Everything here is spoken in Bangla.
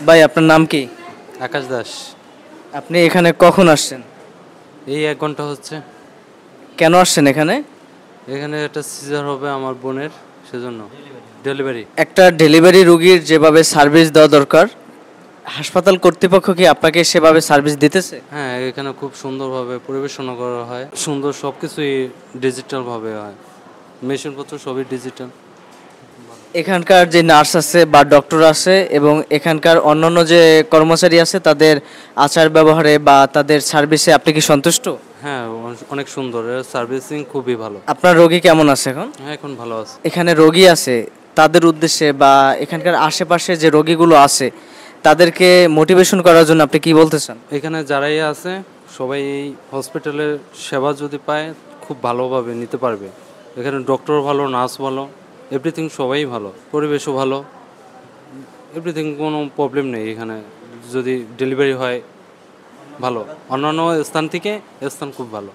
ভাই আপনার নাম কি? আকাশ দাস। আপনি এখানে কখন আসছেন? এই 1 ঘন্টা হচ্ছে। কেন আসছেন এখানে? এখানে একটা সিজার হবে আমার বোনের, সেজন্য। ডেলিভারি। একটা ডেলিভারি রোগীর যেভাবে সার্ভিস দেওয়া দরকার, হাসপাতাল কর্তৃপক্ষ কি আপনাকে সেভাবে সার্ভিস দিতেছে? হ্যাঁ, এখানে খুব সুন্দরভাবে পরিবেশনা করা হয়, সুন্দর সব কিছুই ডিজিটালভাবে হয়, মেশিনপত্র সবই ডিজিটাল। এখানকার যে নার্স আছে বা ডক্টর আছে এবং এখানকার অন্যান্য যে কর্মচারী আছে তাদের আচার ব্যবহারে বা তাদের সার্ভিসে আপনি কি সন্তুষ্ট? হ্যাঁ, অনেক সুন্দর, এর সার্ভিসিং খুবই ভালো। আপনার রোগী কেমন আছে এখন? হ্যাঁ, এখন ভালো আছে। এখানে রোগী আছে, তাদের উদ্দেশ্যে বা এখানকার আশেপাশে যে রোগীগুলো আছে তাদেরকে মোটিভেশন করার জন্য আপনি কি বলতে চান? এখানে যারাই আছে সবাই এই হসপিটালের সেবা যদি পায় খুব ভালোভাবে নিতে পারবে। এখানে ডক্টর ভালো, নার্স ভালো, এভরিথিং সবাই ভালো, পরিবেশও ভালো, এভরিথিং, কোনো প্রবলেম নেই এখানে। যদি ডেলিভারি হয় ভালো, অন্যান্য স্থান থেকে এ স্থান খুব ভালো।